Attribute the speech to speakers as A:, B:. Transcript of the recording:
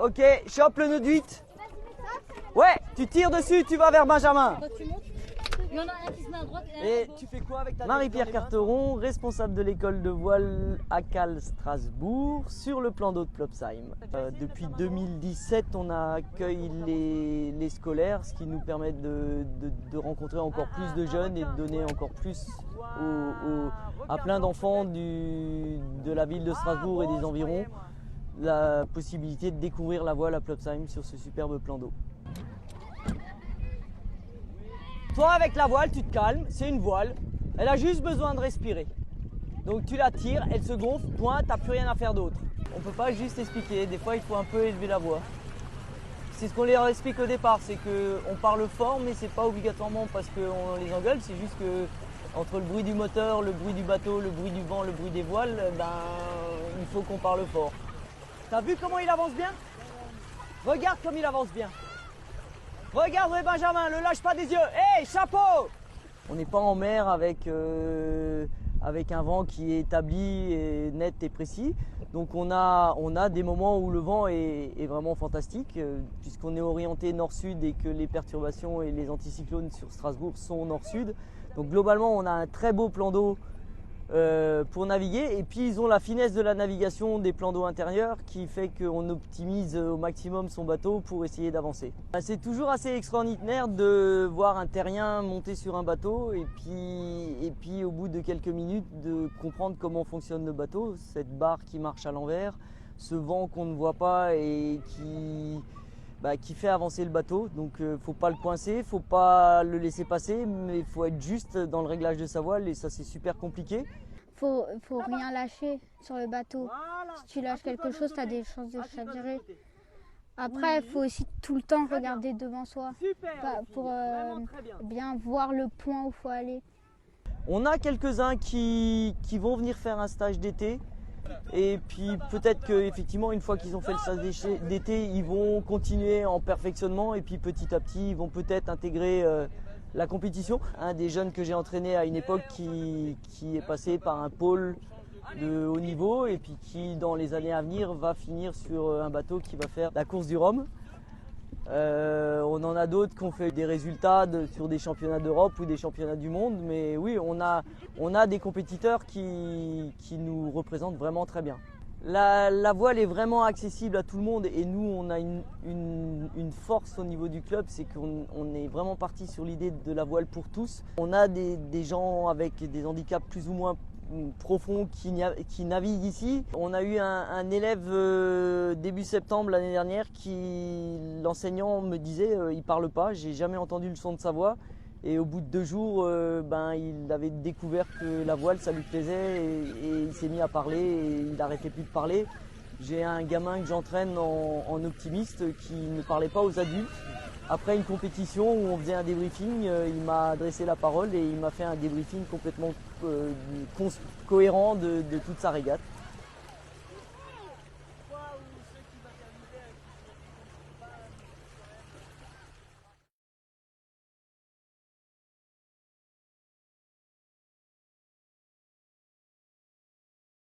A: Ok, chope le nœud de 8. Ouais, tu tires dessus, tu vas vers Benjamin.
B: Tu montes. Il y en a un qui se met à droite
A: Et tu fais quoi avec ta Marie-Pierre Carteron, responsable de l'école de voile à Cal Strasbourg, sur le plan d'eau de Plopsheim. Depuis 2017, on accueille les scolaires, ce qui nous permet de rencontrer encore plus de jeunes et de donner encore plus à plein d'enfants de la ville de Strasbourg et des environs la possibilité de découvrir la voile à Plopsheim sur ce superbe plan d'eau. Toi, avec la voile, tu te calmes, c'est une voile. Elle a juste besoin de respirer. Donc tu la tires, elle se gonfle, point, t'as plus rien à faire d'autre. On ne peut pas juste expliquer, des fois il faut un peu élever la voix. C'est ce qu'on leur explique au départ, c'est qu'on parle fort, mais c'est pas obligatoirement parce qu'on les engueule, c'est juste que entre le bruit du moteur, le bruit du bateau, le bruit du vent, le bruit des voiles, il faut qu'on parle fort. T'as vu comment il avance bien? Regarde comme il avance bien. Regarde Benjamin, ne lâche pas des yeux. Hé, chapeau! On n'est pas en mer avec un vent qui est établi, et net et précis. Donc on a des moments où le vent est vraiment fantastique, puisqu'on est orienté nord-sud et que les perturbations et les anticyclones sur Strasbourg sont nord-sud. Donc globalement, on a un très beau plan d'eau pour naviguer. Et puis ils ont la finesse de la navigation des plans d'eau intérieurs qui fait qu'on optimise au maximum son bateau pour essayer d'avancer. C'est toujours assez extraordinaire de voir un terrien monter sur un bateau et puis au bout de quelques minutes de comprendre comment fonctionne le bateau, cette barre qui marche à l'envers, ce vent qu'on ne voit pas et qui fait avancer le bateau. Donc faut pas le coincer, faut pas le laisser passer, mais il faut être juste dans le réglage de sa voile et ça c'est super compliqué.
C: Faut rien lâcher sur le bateau. Si tu lâches quelque chose, tu as des chances de chavirer. Après, il faut aussi tout le temps regarder devant soi pour bien voir le point où il faut aller.
A: On a quelques-uns qui vont venir faire un stage d'été. Et puis peut-être qu'effectivement, une fois qu'ils ont fait le stage d'été, ils vont continuer en perfectionnement et puis petit à petit, ils vont peut-être intégrer la compétition. Un des jeunes que j'ai entraîné à une époque qui est passé par un pôle de haut niveau et puis qui, dans les années à venir, va finir sur un bateau qui va faire la course du Rhum. On en a d'autres qui ont fait des résultats sur des championnats d'Europe ou des championnats du monde, mais oui, on a des compétiteurs qui nous représentent vraiment très bien. La voile est vraiment accessible à tout le monde et nous, on a une force au niveau du club, c'est qu'on est vraiment parti sur l'idée de la voile pour tous. On a des gens avec des handicaps plus ou moins profonds qui naviguent ici. On a eu un élève début septembre l'année dernière l'enseignant me disait il parle pas, j'ai jamais entendu le son de sa voix. Et au bout de 2 jours, il avait découvert que la voile, ça lui plaisait et il s'est mis à parler et il n'arrêtait plus de parler. J'ai un gamin que j'entraîne en optimiste qui ne parlait pas aux adultes. Après une compétition où on faisait un débriefing, il m'a adressé la parole et il m'a fait un débriefing complètement cohérent de toute sa régate.